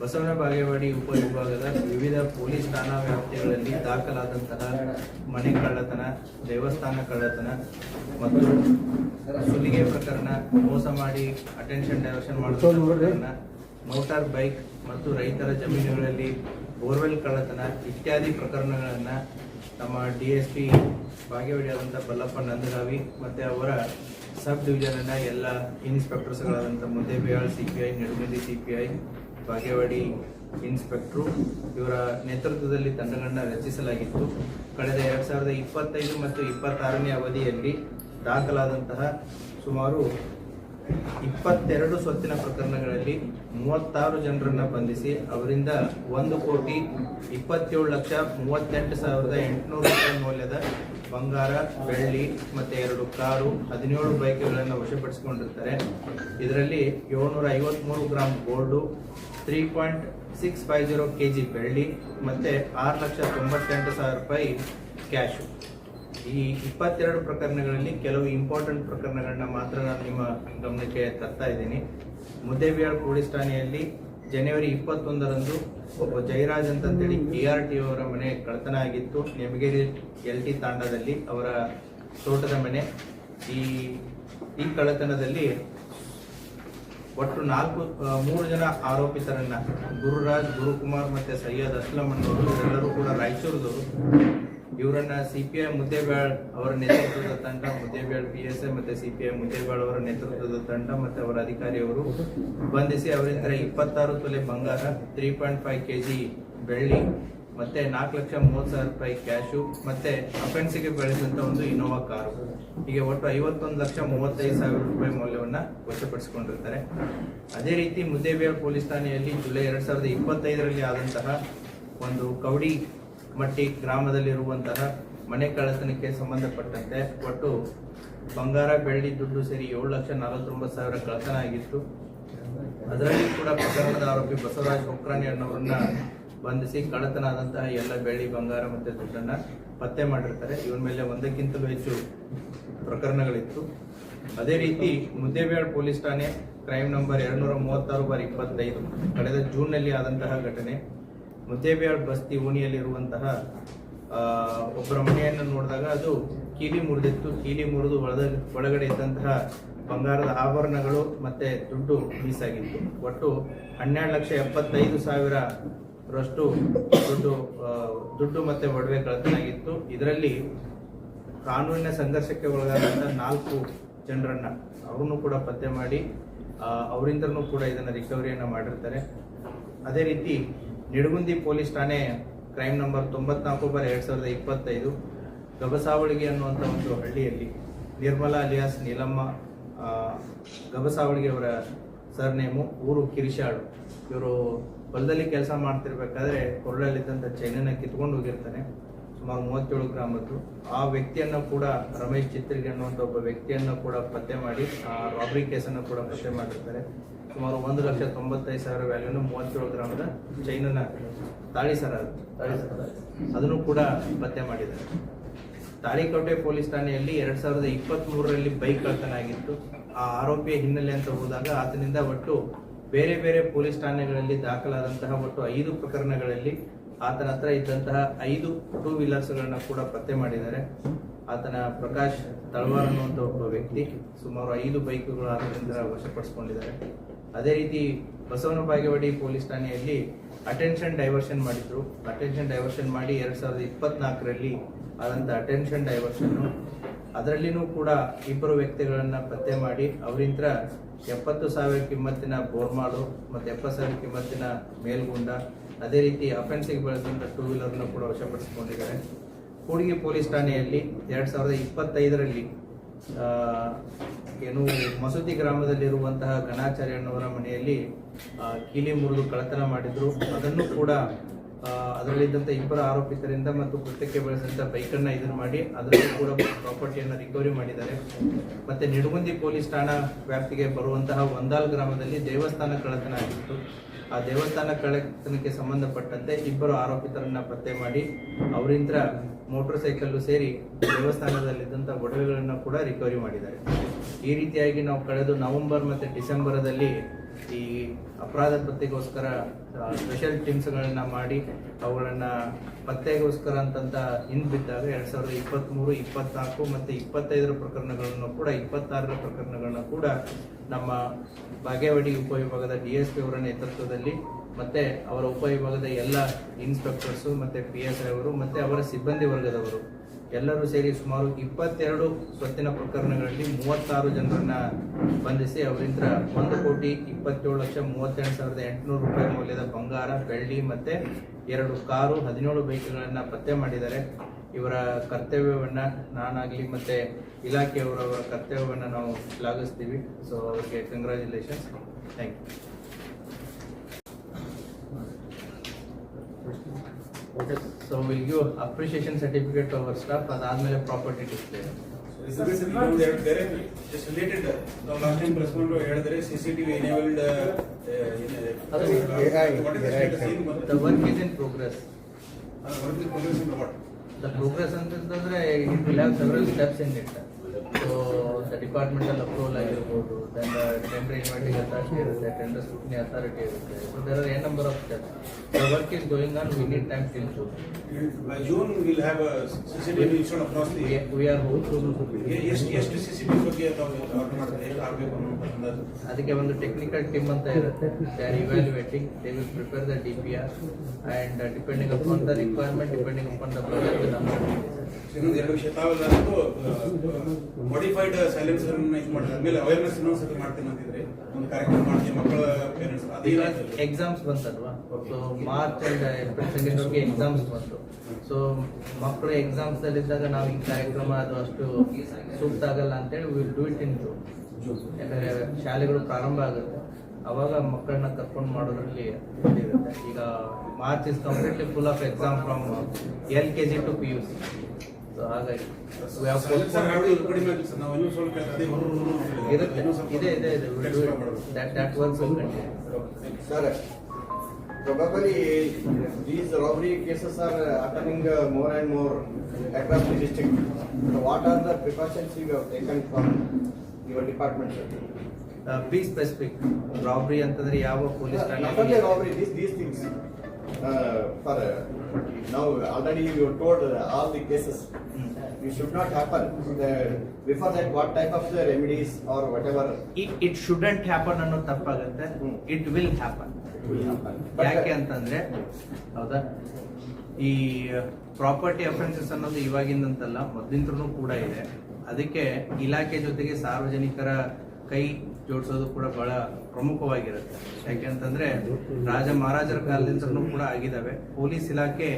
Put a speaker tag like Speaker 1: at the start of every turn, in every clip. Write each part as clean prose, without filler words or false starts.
Speaker 1: ಬಸವನ ಬಾಗೇವಾಡಿ ಉಪವಿಭಾಗದ ವಿವಿಧ ಪೊಲೀಸ್ ಠಾಣಾ ವ್ಯಾಪ್ತಿಗಳಲ್ಲಿ ದಾಖಲಾದಂತಹ ಮನೆ ಕಳ್ಳತನ, ದೇವಸ್ಥಾನ ಕಳ್ಳತನ ಮತ್ತು ಸುಲಿಗೆ ಪ್ರಕರಣ, ಮೋಸ ಮಾಡಿ ಅಟೆನ್ಷನ್ ಡೈವರ್ಷನ್ ಮಾಡುವ ಪ್ರಕರಣ, ಮೋಟಾರ್ ಬೈಕ್ ಮತ್ತು ರೈತರ ಜಮೀನುಗಳಲ್ಲಿ ಬೋರ್ವೆಲ್ ಕಳ್ಳತನ ಇತ್ಯಾದಿ ಪ್ರಕರಣಗಳನ್ನು ನಮ್ಮ DSP ಬಾಗೇವಾಡಿ ಆದಂಥ ಬಲ್ಲಪ್ಪ ನಂದಗಾವಿ ಮತ್ತು ಅವರ ಸಬ್ ಡಿವಿಷನ್ನ ಎಲ್ಲ ಇನ್ಸ್ಪೆಕ್ಟರ್ಸ್ಗಳಾದಂಥ ಮುದ್ದೇಬಿಹಾಳ್ CPI, ನಿಡಗುಂದಿ CPI, ಬಾಗೇವಾಡಿ ಇನ್ಸ್ಪೆಕ್ಟ್ರು ಇವರ ನೇತೃತ್ವದಲ್ಲಿ ತಂಡಗಳನ್ನು ರಚಿಸಲಾಗಿತ್ತು. ಕಳೆದ 2025 ಮತ್ತು 26ನೇ ಅವಧಿಯಲ್ಲಿ ದಾಖಲಾದಂತಹ ಸುಮಾರು 22 ಸ್ವತ್ತಿನ ಪ್ರಕರಣಗಳಲ್ಲಿ 36 ಜನರನ್ನ ಬಂಧಿಸಿ ಅವರಿಂದ 1,27,38,800 ರೂಪಾಯಿ ಮೌಲ್ಯದ ಬಂಗಾರ, ಬೆಳ್ಳಿ ಮತ್ತೆ 2 ಕಾರು, 17 ಬೈಕ್ಗಳನ್ನು ವಶಪಡಿಸಿಕೊಂಡಿರ್ತಾರೆ. ಇದರಲ್ಲಿ 753 ಗ್ರಾಂ ಗೋಲ್ಡು, 3.650 kg ಬೆಳ್ಳಿ ಮತ್ತೆ 6,98,000 ರೂಪಾಯಿ ಕ್ಯಾಶು. ಈ 22 ಪ್ರಕರಣಗಳಲ್ಲಿ ಕೆಲವು ಇಂಪಾರ್ಟೆಂಟ್ ಪ್ರಕರಣಗಳನ್ನ ಮಾತ್ರ ನಾನು ನಿಮ್ಮ ಗಮನಕ್ಕೆ ತರ್ತಾ ಇದ್ದೀನಿ. ಮುದ್ದೇಬಿಹಾಳ್ ಪೊಲೀಸ್ ಠಾಣೆಯಲ್ಲಿ ಜನವರಿ 21ರಂದು ಒಬ್ಬ ಜಯರಾಜ್ ಅಂತೇಳಿ PRT ಅವರ ಮನೆ ಕಳ್ಳತನ ಆಗಿತ್ತು. ನೆಮಗೇರಿ LT ತಾಂಡದಲ್ಲಿ ಅವರ ತೋಟದ ಮನೆ. ಈ ಕಳ್ಳತನದಲ್ಲಿ ಒಟ್ಟು 3 ಜನ ಆರೋಪಿತರನ್ನ ಗುರುರಾಜ್, ಗುರುಕುಮಾರ್ ಮತ್ತೆ ಸೈಯದ್ ಅಸ್ಲಂ ಅನ್ನೋರು ಎಲ್ಲರೂ ಕೂಡ ರಾಯಚೂರದವರು. ಇವರನ್ನ CPI ಮುದ್ದೇಬಿಹಾಳ್ ಅವರ ನೇತೃತ್ವದ ತಂಡ, ಮುದ್ದೇಬಿಹಾಳ್ PSI ಮತ್ತೆ CPI ಮುದ್ದೇಬಿಹಾಳ್ ಅವರ ನೇತೃತ್ವದ ತಂಡ ಮತ್ತೆ ಅವರ ಅಧಿಕಾರಿಯವರು ಬಂಧಿಸಿ ಅವರಿಂದ 26 ತೊಲೆ ಬಂಗಾರ, 3.5 kg ಬೆಳ್ಳಿ ಮತ್ತೆ 4,30,000 ರೂಪಾಯಿ ಕ್ಯಾಶು ಮತ್ತೆ ಅಫೆನ್ಸಿಗೆ ಬೆಳೆದಂತ ಒಂದು ಇನೋವಾ ಕಾರು, ಹೀಗೆ ಒಟ್ಟು 51,35,000 ರೂಪಾಯಿ ಮೌಲ್ಯವನ್ನ ವಶಪಡಿಸಿಕೊಂಡಿರ್ತಾರೆ. ಅದೇ ರೀತಿ ಮುದ್ದೇಬಿಹಾಳ್ ಪೊಲೀಸ್ ಠಾಣೆಯಲ್ಲಿ ಜುಲೈ 2025ರಲ್ಲಿ ಆದಂತಹ ಒಂದು ಕವಡಿ ಮಟ್ಟಿ ಗ್ರಾಮದಲ್ಲಿರುವಂತಹ ಮನೆ ಕಳ್ಳತನಕ್ಕೆ ಸಂಬಂಧಪಟ್ಟಂತೆ ಒಟ್ಟು ಬಂಗಾರ, ಬೆಳ್ಳಿ, ದುಡ್ಡು ಸೇರಿ 7,49,000 ಕಳ್ಳತನ ಆಗಿತ್ತು. ಅದರಲ್ಲಿ ಕೂಡ ಪ್ರಕರಣದ ಆರೋಪಿ ಬಸವರಾಜ್ ಕೊಕ್ರಾನಿ ಅನ್ನೋರನ್ನ ಬಂಧಿಸಿ ಕಳ್ಳತನ ಆದಂತಹ ಎಲ್ಲ ಬೆಳ್ಳಿ, ಬಂಗಾರ ಮತ್ತೆ ದುಡ್ಡನ್ನ ಪತ್ತೆ ಮಾಡಿರ್ತಾರೆ. ಇವರ ಮೇಲೆ 1ಕ್ಕಿಂತಲೂ ಹೆಚ್ಚು ಪ್ರಕರಣಗಳಿತ್ತು. ಅದೇ ರೀತಿ ಮುದ್ದೇಬಿಹಾಳ್ ಪೊಲೀಸ್ ಠಾಣೆ ಕ್ರೈಮ್ ನಂಬರ್ 236/25 ಕಳೆದ ಜೂನ್ನಲ್ಲಿ ಆದಂತಹ ಘಟನೆ. ಮುದ್ದೇಬಿಹಾಳ್ ಬಸ್ತಿ ಓಣಿಯಲ್ಲಿರುವಂತಹ ಒಬ್ಬರ ಮನೆಯನ್ನು ನೋಡಿದಾಗ ಅದು ಕೀಲಿ ಮುರಿದಿತ್ತು. ಕೀಲಿ ಮುರಿದು ಒಳಗಡೆ ಇದ್ದಂತಹ ಬಂಗಾರದ ಆಭರಣಗಳು ಮತ್ತೆ ದುಡ್ಡು ಮೀಸಾಗಿತ್ತು. ಒಟ್ಟು 12,75,000 ರಷ್ಟು ದುಡ್ಡು ಮತ್ತೆ ಒಡವೆ ಕಳ್ಳತನಾಗಿತ್ತು. ಇದರಲ್ಲಿ ಕಾನೂನಿನ ಸಂಘರ್ಷಕ್ಕೆ ಒಳಗಾದಂತಹ 4 ಜನರನ್ನ ಅವರನ್ನು ಕೂಡ ಪತ್ತೆ ಮಾಡಿ ಅವರಿಂದನೂ ಕೂಡ ಇದನ್ನ ರಿಕವರಿಯನ್ನ ಮಾಡಿರ್ತಾರೆ. ಅದೇ ರೀತಿ ನಿಡಗುಂದಿ ಪೊಲೀಸ್ ಠಾಣೆ ಕ್ರೈಮ್ ನಂಬರ್ 94/2025 ಗಬಸಾವಳಿಗೆ ಅನ್ನುವಂಥ ಒಂದು ಹಳ್ಳಿಯಲ್ಲಿ ನಿರ್ಮಲಾ ಅಲಿಯಾಸ್ ನೀಲಮ್ಮ ಗಬಸಾವಳಿಗೆ ಅವರ ಸರ್ನೇಮು, ಊರು ಕಿರಿಶಾಳು. ಇವರು ಹೊಲದಲ್ಲಿ ಕೆಲಸ ಮಾಡ್ತಿರ್ಬೇಕಾದ್ರೆ ಕೊರಳಲ್ಲಿದ್ದಂಥ ಚೈನನ್ನ ಕಿತ್ಕೊಂಡು ಹೋಗಿರ್ತಾನೆ, ಸುಮಾರು 37 ಗ್ರಾಮದ್ದು. ಆ ವ್ಯಕ್ತಿಯನ್ನು ಕೂಡ ರಮೇಶ್ ಚಿತ್ರಿಗೆ ಅನ್ನುವಂಥ ಒಬ್ಬ ವ್ಯಕ್ತಿಯನ್ನು ಕೂಡ ಪತ್ತೆ ಮಾಡಿ ಆ ರಾಬರಿ ಕೇಸನ್ನು ಕೂಡ ಪತ್ತೆ ಮಾಡಿರ್ತಾರೆ. ಸುಮಾರು 1,95,000 ವ್ಯಾಲ್ಯೂನು 37 ಗ್ರಾಮದ ಚೈನನ್ನ ತಾಳಿ ಸರ ಅದನ್ನು ಕೂಡ ಪತ್ತೆ ಮಾಡಿದ್ದಾರೆ. ತಾಳಿಕೋಟೆ ಪೊಲೀಸ್ ಠಾಣೆಯಲ್ಲಿ 2023ರಲ್ಲಿ ಬೈಕ್ ಕಳ್ಳತನ ಆಗಿತ್ತು. ಆ ಆರೋಪಿಯ ಹಿನ್ನೆಲೆ ಅಂತ ಹೋದಾಗ ಆತನಿಂದ ಒಟ್ಟು ಬೇರೆ ಬೇರೆ ಪೊಲೀಸ್ ಠಾಣೆಗಳಲ್ಲಿ ದಾಖಲಾದಂತಹ ಒಟ್ಟು 5 ಪ್ರಕರಣಗಳಲ್ಲಿ ಆತನ ಹತ್ರ ಇದ್ದಂತಹ 5 2 ವೀಲರ್ಸ್ಗಳನ್ನ ಕೂಡ ಪತ್ತೆ ಮಾಡಿದ್ದಾರೆ. ಆತನ ಪ್ರಕಾಶ್ ತಳವಾರ್ ಅನ್ನುವಂಥ ಒಬ್ಬ ವ್ಯಕ್ತಿ ಸುಮಾರು 5 ಬೈಕ್ಗಳು ಆತನಿಂದ ವಶಪಡಿಸಿಕೊಂಡಿದ್ದಾರೆ. ಅದೇ ರೀತಿ ಬಸವನ ಬಾಗೇವಾಡಿ ಪೊಲೀಸ್ ಠಾಣೆಯಲ್ಲಿ ಅಟೆನ್ಷನ್ ಡೈವರ್ಷನ್ ಮಾಡಿದ್ರು. ಅಟೆನ್ಷನ್ ಡೈವರ್ಷನ್ ಮಾಡಿ 2024ರಲ್ಲಿ ಆದಂಥ ಅಟೆನ್ಷನ್ ಡೈವರ್ಷನ್, ಅದರಲ್ಲಿನೂ ಕೂಡ 2 ವ್ಯಕ್ತಿಗಳನ್ನ ಪತ್ತೆ ಮಾಡಿ ಅವರಿಂದ 70,000 ಕಿಮ್ಮತ್ತಿನ ಬೋರ್ಮಾಳು ಮತ್ತು 70,000 ಕಿಮ್ಮತ್ತಿನ ಮೇಲ್ಗುಂಡ, ಅದೇ ರೀತಿ ಅಫೆನ್ಸಿಗೆ ಬೆಳೆದಂಥ 2 ವೀಲರ್ನ ಕೂಡ ವಶಪಡಿಸಿಕೊಂಡಿದ್ದಾರೆ. ಕೂಡ್ಗಿ ಪೊಲೀಸ್ ಠಾಣೆಯಲ್ಲಿ 2025ರಲ್ಲಿ ಮಸೂತಿ ಗ್ರಾಮದಲ್ಲಿರುವಂತಹ ಗಣಾಚಾರ್ಯ ಅನ್ನೋರ ಮನೆಯಲ್ಲಿ ಕೀಲಿ ಮುರಿದು ಕಳ್ಳತನ ಮಾಡಿದ್ರು. ಅದನ್ನು ಕೂಡ ಅದರಲ್ಲಿದ್ದಂಥ 2 ಆರೋಪಿತರಿಂದ ಮತ್ತು ಕೃತ್ಯಕ್ಕೆ ಬಳಸಿದಂಥ ಬೈಕನ್ನು ಇದನ್ನು ಮಾಡಿ ಅದರಲ್ಲೂ ಕೂಡ ಪ್ರಾಪರ್ಟಿಯನ್ನು ರಿಕವರಿ ಮಾಡಿದ್ದಾರೆ. ಮತ್ತೆ ನಿಡಗುಂದಿ ಪೊಲೀಸ್ ಠಾಣಾ ವ್ಯಾಪ್ತಿಗೆ ಬರುವಂತಹ ಒಂದಾಲ್ ಗ್ರಾಮದಲ್ಲಿ ದೇವಸ್ಥಾನ ಕಳ್ಳತನ ಆಗಿತ್ತು. ಆ ದೇವಸ್ಥಾನ ಕಳ್ಳತನಕ್ಕೆ ಸಂಬಂಧಪಟ್ಟಂತೆ 2 ಆರೋಪಿತರನ್ನ ಪತ್ತೆ ಮಾಡಿ ಅವರಿಂದ ಮೋಟರ್ ಸೈಕಲ್ಲು ಸೇರಿ ದೇವಸ್ಥಾನದಲ್ಲಿದ್ದಂಥ ಒಡವೆಗಳನ್ನು ಕೂಡ ರಿಕವರಿ ಮಾಡಿದ್ದಾರೆ. ಈ ರೀತಿಯಾಗಿ ನಾವು ಕಳೆದ ನವೆಂಬರ್ ಮತ್ತು ಡಿಸೆಂಬರದಲ್ಲಿ ಈ ಅಪರಾಧ ಪತ್ತೆಗೋಸ್ಕರ ಸ್ಪೆಷಲ್ ಟೀಮ್ಸ್ಗಳನ್ನ ಮಾಡಿ ಅವುಗಳನ್ನ ಪತ್ತೆಗೋಸ್ಕರ ಅಂತಂತ ಹಿಂದಿದ್ದಾಗ 2023, 24 ಮತ್ತು 25 ಪ್ರಕರಣಗಳನ್ನು ಕೂಡ 26 ಪ್ರಕರಣಗಳನ್ನ ಕೂಡ ನಮ್ಮ ಬಾಗೇವಾಡಿ ಉಪವಿಭಾಗದ DSP ಅವರ ನೇತೃತ್ವದಲ್ಲಿ ಮತ್ತೆ ಅವರ ಉಪವಿಭಾಗದ ಎಲ್ಲ ಇನ್ಸ್ಪೆಕ್ಟರ್ಸು ಮತ್ತೆ PSI ಅವರು ಮತ್ತೆ ಅವರ ಸಿಬ್ಬಂದಿ ವರ್ಗದವರು ಎಲ್ಲರೂ ಸೇರಿ ಸುಮಾರು 22 ಸ್ವತ್ತಿನ ಪ್ರಕರಣಗಳಲ್ಲಿ 36 ಜನರನ್ನ ಬಂಧಿಸಿ ಅವರಿಂದ 1,27,32,800 ರೂಪಾಯಿ ಮೌಲ್ಯದ ಬಂಗಾರ, ಬೆಳ್ಳಿ ಮತ್ತೆ 2 ಕಾರು, 17 ಬೈಕ್ಗಳನ್ನ ಪತ್ತೆ ಮಾಡಿದ್ದಾರೆ. ಇವರ ಕರ್ತವ್ಯವನ್ನ ನಾನಾಗ್ಲಿ ಮತ್ತೆ ಇಲಾಖೆಯವರ ಕರ್ತವ್ಯವನ್ನ ನಾವು ಶ್ಲಾಘಿಸ್ತೀವಿ. ಸೊ ಅವರಿಗೆ congratulations. Thank you. So we'll give appreciation certificate to our staff. ಅದಾದ್ಮೇಲೆ property display.
Speaker 2: Just related. Now last time press conference ಹೇಳಿದ್ರೆ CCTV enabled.
Speaker 1: The work is in progress.
Speaker 2: Work in progress in what?
Speaker 1: The progress ಅಂತಂದ್ರೆ it will have several steps in it. So the departmental approval ಆಗಿರ್ಬೋದು, then the tender inviting authority ಇರುತ್ತೆ, tender scrutiny authority ಇರುತ್ತೆ. So there are a number of steps. The work is going on. We need time till June.
Speaker 2: By June we'll have a CCTV installed across the.
Speaker 1: We are hopeful.
Speaker 2: ಎಷ್ಟು CCTV ಬಗ್ಗೆ order ಮಾಡ್ತಾರೆ, ಎಷ್ಟು ಆಗಬೇಕು ಅನ್ನೋ
Speaker 1: ಅದಕ್ಕೆ ಒಂದು technical team ಅಂತ ಇರುತ್ತೆ. They are evaluating. They will prepare the DPR and depending upon the requirement, depending upon the budget, the number.
Speaker 2: ಇನ್ನೊಂದು 2 ವಿಷಯ ತಾವೆಲ್ಲ ಮಾಡಿಫೈಡ್ ಸೈಲೆನ್ಸರ್ ಯೂಸ್ ಮಾಡಿದ್ರೆ ಮೇಲೆ ಅವೇರ್ನೆಸ್ ಇನ್ನೊಂದ್ಸತಿ ಮಾಡ್ತೀನಿ ಅಂತಿದ್ರೆ ಒಂದು ಕಾರ್ಯಕ್ರಮ ಮಾಡ್ತೀವಿ ಮಕ್ಕಳ ಪೇರೆಂಟ್ಸ್
Speaker 1: ಎಕ್ಸಾಮ್ಸ್ ಬಂತಲ್ವಾ. ಸೊ ಮಾರ್ಚ್ ಅಂಡ್ ಏಪ್ರಿಲ್ ಸೆಕೆಂಡ್ಗೆ ಎಕ್ಸಾಮ್ಸ್ ಬಂತು. ಸೊ ಮಕ್ಕಳು ಎಕ್ಸಾಮ್ಸ್ ಅಲ್ಲಿದ್ದಾಗ ನಾವು ಈ ಕಾರ್ಯಕ್ರಮ ಅದು ಅಷ್ಟು ಸೂಕ್ತ ಆಗಲ್ಲ ಅಂತೇಳಿ will do it in June. ಯಾಕಂದ್ರೆ ಶಾಲೆಗಳು ಪ್ರಾರಂಭ ಆಗುತ್ತೆ, ಅವಾಗ ಮಕ್ಕಳನ್ನ ಕರ್ಕೊಂಡು ಮಾಡೋದ್ರಲ್ಲಿ ಇರುತ್ತೆ. ಈಗ March is completely full of exam from LKG to PUC. So ಹಾಗಾಗಿ
Speaker 3: Sir, probably these robbery cases are happening more and more across the district. So what are the precautions you have taken from your department, sir?
Speaker 1: Be specific. Robbery ಅಂತಂದ್ರೆ ಯಾವ police
Speaker 3: Not only robbery, these things. For now, already you told all the cases. It should not happen. Before that, what type of the remedies or whatever?
Speaker 1: It shouldn't happen ಅನ್ನೋ ತಪ್ಪಾಗುತ್ತೆ. It will happen. ಯಾಕೆ ಅಂತಂದ್ರೆ ಹೌದಾ, ಈ property offences ಅನ್ನೋದು ಇವಾಗಿಂದಂತಲ್ಲ, ಮೊದಲಿಂದೂ ಕೂಡ ಇದೆ. ಅದಕ್ಕೆ ಇಲಾಖೆ ಜೊತೆಗೆ ಸಾರ್ವಜನಿಕರ ಕೈ ಜೋಡಿಸೋದು ಕೂಡ ಬಹಳ ಪ್ರಮುಖವಾಗಿರುತ್ತೆ. ಯಾಕೆಂತಂದ್ರೆ ರಾಜ ಮಹಾರಾಜರ ಕಾಲದಿಂದಲೂ ಕೂಡ ಆಗಿದ್ದಾವೆ. ಪೊಲೀಸ್ ಇಲಾಖೆ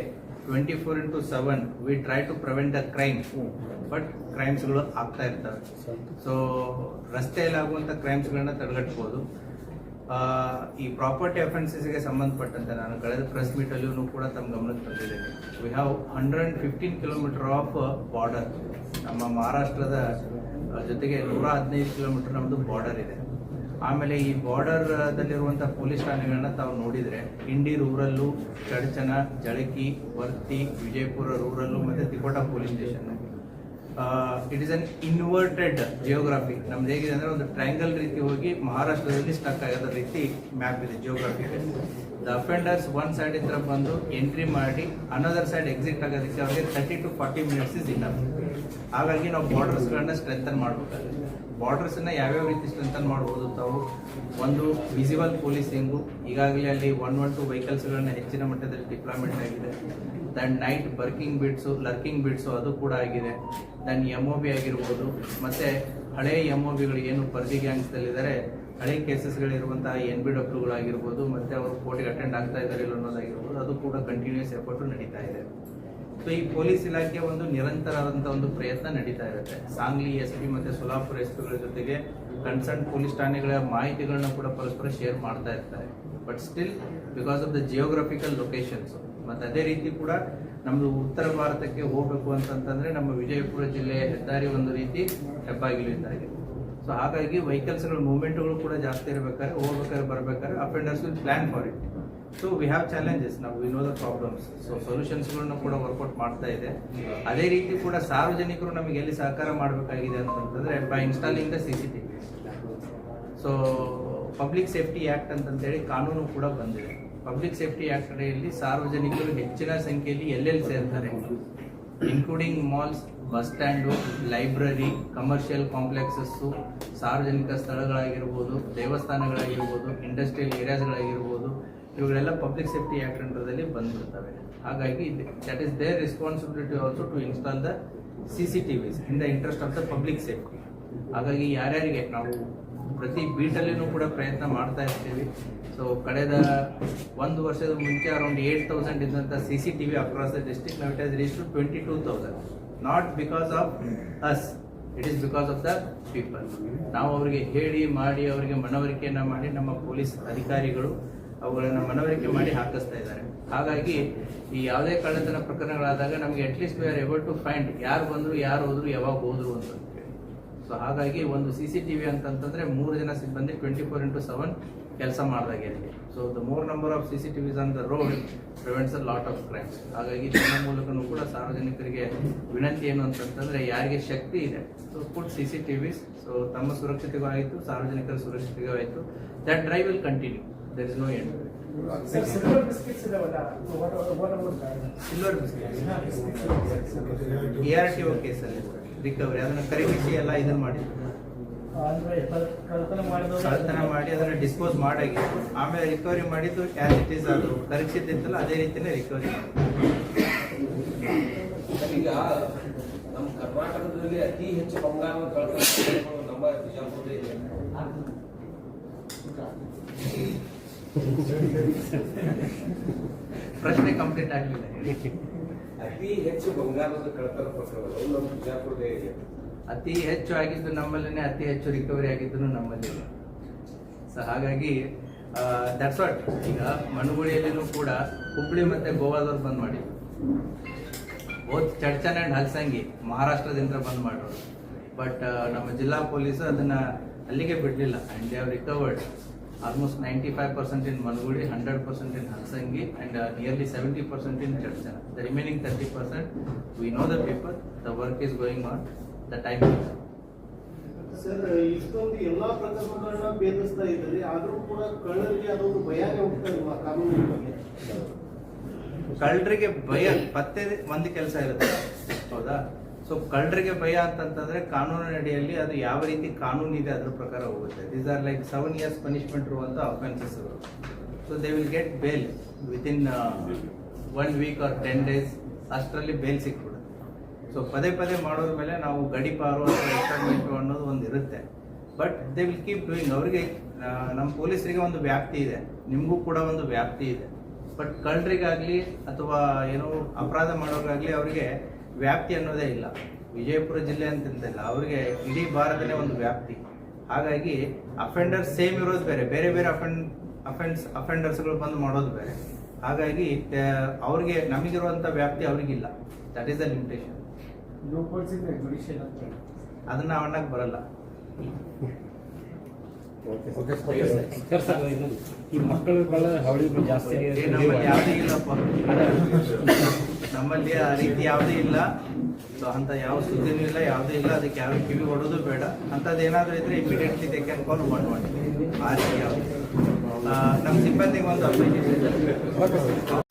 Speaker 1: 24/7 we try to prevent the crime, but ಕ್ರೈಮ್ಸ್ಗಳು ಆಗ್ತಾ ಇರ್ತವೆ. ಸೊ ರಸ್ತೆಯಲ್ಲಿ ಆಗುವಂಥ ಕ್ರೈಮ್ಸ್ಗಳನ್ನ ತಡೆಗಟ್ಟಬಹುದು. ಈ ಪ್ರಾಪರ್ಟಿ ಅಫೆನ್ಸಸ್ಗೆ ಸಂಬಂಧಪಟ್ಟಂತೆ ನಾನು ಕಳೆದ ಪ್ರೆಸ್ ಮೀಟಲ್ಲಿಯೂ ಕೂಡ ತಮ್ಮ ಗಮನಕ್ಕೆ ತಂದಿದ್ದೇನೆ. We have 115 kilometre of border. ನಮ್ಮ ಮಹಾರಾಷ್ಟ್ರದ ಜೊತೆಗೆ 115 ಕಿಲೋಮೀಟರ್ ನಮ್ಮದು ಬಾರ್ಡರ್ ಇದೆ. ಆಮೇಲೆ ಈ ಬಾರ್ಡರ್ ದಲ್ಲಿರುವಂಥ ಪೊಲೀಸ್ ಠಾಣೆಗಳನ್ನ ತಾವು ನೋಡಿದರೆ ಇಂಡಿ ರೂರಲ್ಲು, ಚಡಚನ, ಜಳಕಿ, ವರ್ತಿ, ವಿಜಯಪುರ ರೂರಲ್ಲು ಮತ್ತು Tikota police station. It is an inverted geography. ನಮ್ದು ಹೇಗಿದೆ ಅಂದರೆ ಒಂದು ಟ್ರಯಾಂಗಲ್ ರೀತಿ ಹೋಗಿ ಮಹಾರಾಷ್ಟ್ರದಲ್ಲಿ ಸ್ಟಕ್ ಆಗೋದ ರೀತಿ ಮ್ಯಾಪ್ ಇದೆ, ಜಿಯೋಗ್ರಫಿ ಇದೆ. ದ ಅಫೆಂಡರ್ಸ್ ಒನ್ ಸೈಡ್ ಇಂದ ಬಂದು ಎಂಟ್ರಿ ಮಾಡಿ ಅನದರ್ ಸೈಡ್ ಎಕ್ಸಿಟ್ ಆಗೋದಕ್ಕೆ ಅವ್ರಿಗೆ 30 to 40 minutes ಇಸ್ ಇನಫ್. ಹಾಗಾಗಿ ನಾವು ಬಾರ್ಡರ್ಸ್ಗಳನ್ನ ಸ್ಟ್ರೆಂಥನ್ ಮಾಡಬೇಕಾಗುತ್ತೆ. ಬಾರ್ಡರ್ಸನ್ನ ಯಾವ್ಯಾವ ರೀತಿ ಸ್ಟ್ರೆಂಥನ್ ಮಾಡ್ಬೋದು ತಾವು, ಒಂದು ವಿಸಿಬಲ್ ಪೊಲೀಸಿಂಗು, ಈಗಾಗಲೇ ಅಲ್ಲಿ 112 ವೆಹಿಕಲ್ಸ್ಗಳನ್ನ ಹೆಚ್ಚಿನ ಮಟ್ಟದಲ್ಲಿ ಡಿಪ್ಲಾಯ್ಮೆಂಟ್ ಆಗಿದೆ. ದೆನ್ ನೈಟ್ ಲರ್ಕಿಂಗ್ ಬಿಟ್ಸು ಅದು ಕೂಡ ಆಗಿದೆ. ದೆನ್ MOB ಆಗಿರ್ಬೋದು, ಮತ್ತೆ ಹಳೆಯ MOBಗಳು ಏನು ಪರ್ದಿ ಗ್ಯಾಂಗ್ಸ್ದಲ್ಲಿದ್ದಾರೆ, ಹಳೆ ಕೇಸಸ್ಗಳಿರುವಂತಹ NBWಗಳಾಗಿರ್ಬೋದು, ಮತ್ತೆ ಅವರು ಕೋರ್ಟಿಗೆ ಅಟೆಂಡ್ ಆಗ್ತಾ ಇದ್ದಾರೆ ಇಲ್ಲ ಅನ್ನೋದಾಗಿರ್ಬೋದು, ಅದು ಕೂಡ ಕಂಟಿನ್ಯೂಸ್ ಎಫರ್ಟ್ ನಡೀತಾ ಇದೆ. ಸೊ ಈ ಪೊಲೀಸ್ ಇಲಾಖೆ ಒಂದು ನಿರಂತರವಾದಂಥ ಒಂದು ಪ್ರಯತ್ನ ನಡೀತಾ ಇರುತ್ತೆ. ಸಾಂಗ್ಲಿ SP ಮತ್ತು ಸೋಲಾಪುರ SPಗಳ ಜೊತೆಗೆ ಕನ್ಸರ್ನ್ ಪೊಲೀಸ್ ಠಾಣೆಗಳ ಮಾಹಿತಿಗಳನ್ನ ಕೂಡ ಪರಸ್ಪರ ಶೇರ್ ಮಾಡ್ತಾ ಇರ್ತಾರೆ. But still because of the geographical locations, ಮತ್ತು ಅದೇ ರೀತಿ ಕೂಡ ನಮ್ಮದು ಉತ್ತರ ಭಾರತಕ್ಕೆ ಹೋಗಬೇಕು ಅಂತಂತಂದ್ರೆ ನಮ್ಮ ವಿಜಯಪುರ ಜಿಲ್ಲೆಯ ಹೆದ್ದಾರಿ ಒಂದು ರೀತಿ ಹೆಬ್ಬಾಗಿಲು ಇದ್ದಾಗೆ. ಸೊ ಹಾಗಾಗಿ ವೆಹಿಕಲ್ಸ್ಗಳ ಮೂವ್ಮೆಂಟ್ಗಳು ಕೂಡ ಜಾಸ್ತಿ ಇರಬೇಕಾದ್ರೆ, ಹೋಗ್ಬೇಕಾದ್ರೆ ಬರ್ಬೇಕಾದ್ರೆ offenders will plan for it. So we have challenges, ನಾವು we know the problems. So ಸೊಲ್ಯೂಷನ್ಸ್ಗಳನ್ನ ಕೂಡ ವರ್ಕೌಟ್ ಮಾಡ್ತಾ ಇದೆ. ಅದೇ ರೀತಿ ಕೂಡ ಸಾರ್ವಜನಿಕರು ನಮಗೆ ಎಲ್ಲಿ ಸಹಕಾರ ಮಾಡಬೇಕಾಗಿದೆ ಅಂತಂತಂದ್ರೆ by installing the CCTV. So public safety act ಅಂತಂತೇಳಿ ಕಾನೂನು ಕೂಡ ಬಂದಿದೆ. ಪಬ್ಲಿಕ್ ಸೇಫ್ಟಿ ಆ್ಯಕ್ಟ್ ಅಡಿಯಲ್ಲಿ ಸಾರ್ವಜನಿಕರು ಹೆಚ್ಚಿನ ಸಂಖ್ಯೆಯಲ್ಲಿ ಎಲ್ಲೆಲ್ಲಿ ಸೇರ್ತಾರೆ, including malls, bus stand, library, commercial complexes, ಸಾರ್ವಜನಿಕ ಸ್ಥಳಗಳಾಗಿರ್ಬೋದು, ದೇವಸ್ಥಾನಗಳಾಗಿರ್ಬೋದು, ಇಂಡಸ್ಟ್ರಿಯಲ್ ಏರಿಯಾಸ್ಗಳಾಗಿರ್ಬೋದು, ಇವುಗಳೆಲ್ಲ ಪಬ್ಲಿಕ್ ಸೇಫ್ಟಿ ಆ್ಯಕ್ಟ್ ಅಂಡರ್ದಲ್ಲಿ ಬಂದ್ಬಿಡ್ತವೆ. ಹಾಗಾಗಿ that is their responsibility also to install the CCTVs in the interest of the public safety. ಹಾಗಾಗಿ ಯಾರ್ಯಾರಿಗೆ ನಾವು ಪ್ರತಿ ಬೀಟಲ್ಲಿನೂ ಕೂಡ ಪ್ರಯತ್ನ ಮಾಡ್ತಾ ಇರ್ತೀವಿ. ಸೊ ಕಳೆದ 1 ವರ್ಷದ ಮುಂಚೆ ಅರೌಂಡ್ 8,000 ಇದ್ದಂಥ CCTV across the district now it has reach to 22,000. Not because of us, it is because of the people. ನಾವು ಅವರಿಗೆ ಹೇಳಿ ಮಾಡಿ ಅವರಿಗೆ ಮನವರಿಕೆಯನ್ನು ಮಾಡಿ ನಮ್ಮ ಪೊಲೀಸ್ ಅಧಿಕಾರಿಗಳು ಅವುಗಳನ್ನು ಮನವರಿಕೆ ಮಾಡಿ ಹಾಕಿಸ್ತಾ ಇದ್ದಾರೆ. ಹಾಗಾಗಿ ಈ ಯಾವುದೇ ಕಳ್ಳತನ ಪ್ರಕರಣಗಳಾದಾಗ ನಮಗೆ at least we are able to find ಯಾರು ಬಂದರು, ಯಾರು ಹೋದ್ರು, ಯಾವಾಗ ಹೋದ್ರು ಅಂತ. ಸೊ ಹಾಗಾಗಿ ಒಂದು CCTV ಅಂತಂತಂದ್ರೆ 3 ಜನ ಸಿಬ್ಬಂದಿ 24/7 ಕೆಲಸ ಮಾಡಿದಾಗೆ. So the more number of CCTVs on the road prevents a lot of crimes. ಹಾಗಾಗಿ ನನ್ನ ಮೂಲಕನೂ ಕೂಡ ಸಾರ್ವಜನಿಕರಿಗೆ ವಿನಂತಿ ಏನು ಅಂತಂತಂದ್ರೆ, ಯಾರಿಗೆ ಶಕ್ತಿ ಇದೆ ಸೊ ಪುಟ್ CCTVs. ಸೊ ತಮ್ಮ ಸುರಕ್ಷತೆಗೂ ಆಯಿತು, ಸಾರ್ವಜನಿಕರ ಸುರಕ್ಷತೆಗೂ ಆಯಿತು. That drive will continue. There is no end.
Speaker 4: Silver biscuits ಇದಾವಲ್ಲ,
Speaker 1: ಸಿಲ್ವರ್ ಬಿಸ್ಕೆಟ್ ARTO ಕೇಸಲ್ಲಿ ರಿಕವರಿ ಅದನ್ನು ಕರಿಗಿಸಿ ಎಲ್ಲ ಇದನ್ನು ಮಾಡಿದ್ರು,
Speaker 4: ಅಂದ್ರೆ ಕಳ್ತನ
Speaker 1: ಕಳ್ತನ ಮಾಡಿ ಅದನ್ನು ಡಿಸ್ಪೋಸ್ ಮಾಡಾಗಿತ್ತು. ಆಮೇಲೆ ರಿಕವರಿ ಮಾಡಿದ್ದು ಆಸ್ ಇಟ್ ಈಸ್, ಅದು ಕರಗಿಸಿದ್ದಿತ್ತಲ್ಲ ಅದೇ ರೀತಿನೇ ರಿಕವರಿ ಮಾಡಿದ್ರು.
Speaker 5: ಈಗ ನಮ್ಮ ಕರ್ನಾಟಕದಲ್ಲಿ ಅತಿ ಹೆಚ್ಚು ಬಂಗಾರದ ಕಳ್ತನ ನಮ್ಮ ಬಿಜಾಪುರದಲ್ಲಿ
Speaker 1: ಪ್ರಶ್ನೆ ಕಂಪ್ಲೀಟ್ ಆಗಲಿಲ್ಲ.
Speaker 5: ಅತಿ ಹೆಚ್ಚು ಬಂಗಾರದ ಕಳ್ತನ ಪ್ರಕರಣಗಳು ನಮ್ಮ ಬಿಜಾಪುರದೇ ಇದೆ.
Speaker 1: ಅತಿ ಹೆಚ್ಚು ಆಗಿದ್ದು ನಮ್ಮಲ್ಲಿನೇ, ಅತಿ ಹೆಚ್ಚು ರಿಕವರಿ ಆಗಿದ್ದು ನಮ್ಮಲ್ಲಿ. ಸೊ ಹಾಗಾಗಿ ದಟ್ಸ್ ವಾಟ್. ಈಗ ಮನುಗುಳಿಯಲ್ಲಿನೂ ಕೂಡ ಹುಬ್ಳಿ ಮತ್ತೆ ಗೋವಾದವ್ರು ಬಂದ್ ಮಾಡಿದ್ರು. ಬೋತ್ ಚಡ್ಚನ್ ಅಂಡ್ ಹಲ್ಸಂಗಿ ಮಹಾರಾಷ್ಟ್ರದಿಂದ ಬಂದ್ ಮಾಡೋರು. ಬಟ್ ನಮ್ಮ ಜಿಲ್ಲಾ ಪೊಲೀಸ್ ಅದನ್ನ ಅಲ್ಲಿಗೆ ಬಿಡಲಿಲ್ಲ. And they have recovered almost 95% in Manugudi, 100% in Halsangi, and nearly 70% in Chadchana. The remaining 30%, we know the people, the work is going on, the time is on.
Speaker 6: Sir, ಇಷ್ಟೊಂದು ಎಲ್ಲಾ ಪ್ರಕರಣಗಳನ್ನ ಭೇದಿಸ್ತಾ ಇದ್ದಾರೆ, ಆದ್ರೂ ಕೂಡ ಕಳ್ಳರಿಗೆ ಅದೊಂದು ಭಯನೇ ಹೋಗ್ತಾ ಇಲ್ವಾ ಕಾನೂನಿನ ಬಗ್ಗೆ?
Speaker 1: ಕಳ್ಳರಿಗೆ ಭಯ ಪತ್ತೆ ಒಂದು ಕೆಲಸ ಇರುತ್ತೆ, ಹೌದಾ? ಸೊ ಕಳ್ಳರಿಗೆ ಭಯ ಅಂತಂತಂದ್ರೆ ಕಾನೂನಿನ ಅಡಿಯಲ್ಲಿ ಅದು ಯಾವ ರೀತಿ ಕಾನೂನು ಇದೆ ಅದ್ರ ಪ್ರಕಾರ ಹೋಗುತ್ತೆ. These are like 7 years punishment ಇರುವಂತ offences. So they will get bail within 1 week or 10 days. ಅಷ್ಟರಲ್ಲಿ ಬೇಲ್ ಸಿಕ್ಬಿಡುತ್ತೆ. ಸೊ ಪದೇ ಪದೇ ಮಾಡೋದ್ರ ಮೇಲೆ ನಾವು ಗಡಿಪಾರು ಅಥವಾ ಎಕ್ಸ್ಪೆರಿಮೆಂಟು ಅನ್ನೋದು ಒಂದು ಇರುತ್ತೆ. But they will keep doing. ಅವರಿಗೆ ನಮ್ಮ ಪೊಲೀಸರಿಗೆ ಒಂದು ವ್ಯಾಪ್ತಿ ಇದೆ, ನಿಮಗೂ ಕೂಡ ಒಂದು ವ್ಯಾಪ್ತಿ ಇದೆ. ಬಟ್ ಕಳ್ಳರಿಗಾಗ್ಲಿ ಅಥವಾ ಏನೋ ಅಪರಾಧ ಮಾಡೋರಿಗಾಗ್ಲಿ ಅವರಿಗೆ ವ್ಯಾಪ್ತಿ ಅನ್ನೋದೇ ಇಲ್ಲ. ವಿಜಯಪುರ ಜಿಲ್ಲೆ ಅಂತಂದಿಲ್ಲ, ಅವರಿಗೆ ಇಡೀ ಭಾರತನೇ ಒಂದು ವ್ಯಾಪ್ತಿ. ಹಾಗಾಗಿ ಅಫೆಂಡರ್ಸ್ ಸೇಮ್ ಇರೋದು ಬೇರೆ, ಬೇರೆ ಬೇರೆ ಅಫೆಂಡರ್ಸ್ಗಳು ಬಂದು ಮಾಡೋದು ಬೇರೆ. ಹಾಗಾಗಿ ಅವ್ರಿಗೆ ನಮಗಿರುವಂಥ ವ್ಯಾಪ್ತಿ ಅವ್ರಿಗಿಲ್ಲ. That is the limitation. ಅದನ್ನ ಅವಣ್ಣಕ್ಕೆ ಬರಲ್ಲ.
Speaker 7: ಈ ಮಕ್ಕಳುಗಳ ಹಾವಳಿ ಜಾಸ್ತಿ
Speaker 1: ನಮ್ಮಲ್ಲಿ ಯಾವುದೇ ಇಲ್ಲಪ್ಪ, ನಮ್ಮಲ್ಲಿ ಆ ರೀತಿ ಯಾವುದೇ ಇಲ್ಲ. ಸೊ ಅಂತ ಯಾವ ಸುದ್ದಿನೂ ಇಲ್ಲ, ಯಾವುದೇ ಇಲ್ಲ. ಅದಕ್ಕೆ ಯಾವ ಕಿವಿ ಹೊಡೋದು ಬೇಡ. ಅಂಥದ್ದು ಏನಾದರೂ ಇದ್ರೆ ಇಮಿಡಿಯೇಟ್ಲಿ ದೇ ಕ್ಯಾನ್ ಕಾಲ್ 111. ಆ ರೀತಿ ಯಾವುದು ನಮ್ಮ ಸಿಬ್ಬಂದಿಗೆ ಒಂದು ಅಪ್ಲಿಕೇಶನ್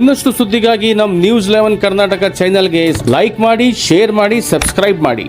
Speaker 8: ಇನ್ನಷ್ಟು ಸುದ್ದಿಗಾಗಿ ನಮ್ಮ ನ್ಯೂಸ್ 11 ಕರ್ನಾಟಕ ಚಾನೆಲ್ಗೆ ಲೈಕ್ ಮಾಡಿ, ಶೇರ್ ಮಾಡಿ, ಸಬ್ಸ್ಕ್ರೈಬ್ ಮಾಡಿ.